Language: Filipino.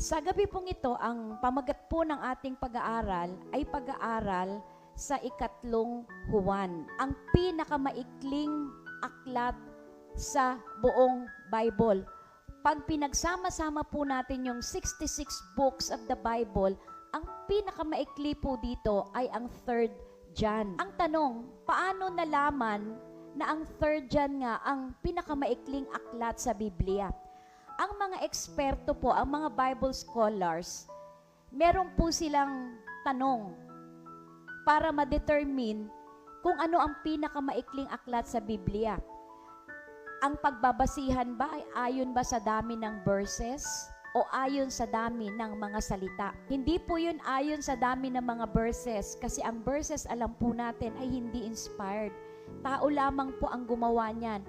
Sa gabi pong ito, ang pamagat po ng ating pag-aaral ay pag-aaral sa ikatlong Juan, ang pinakamaikling aklat sa buong Bible. Pag pinagsama-sama po natin yung 66 books of the Bible, ang pinakamaikli po dito ay ang 3rd John. Ang tanong, paano nalaman na ang 3rd John nga ang pinakamaikling aklat sa Biblia? Ang mga eksperto po, ang mga Bible scholars, meron po silang tanong para ma-determine kung ano ang pinakamaikling aklat sa Biblia. Ang pagbabasihan ba ay ayon ba sa dami ng verses o ayon sa dami ng mga salita? Hindi po yun ayon sa dami ng mga verses, kasi ang verses, alam po natin, ay hindi inspired. Tao lamang po ang gumawa niyan.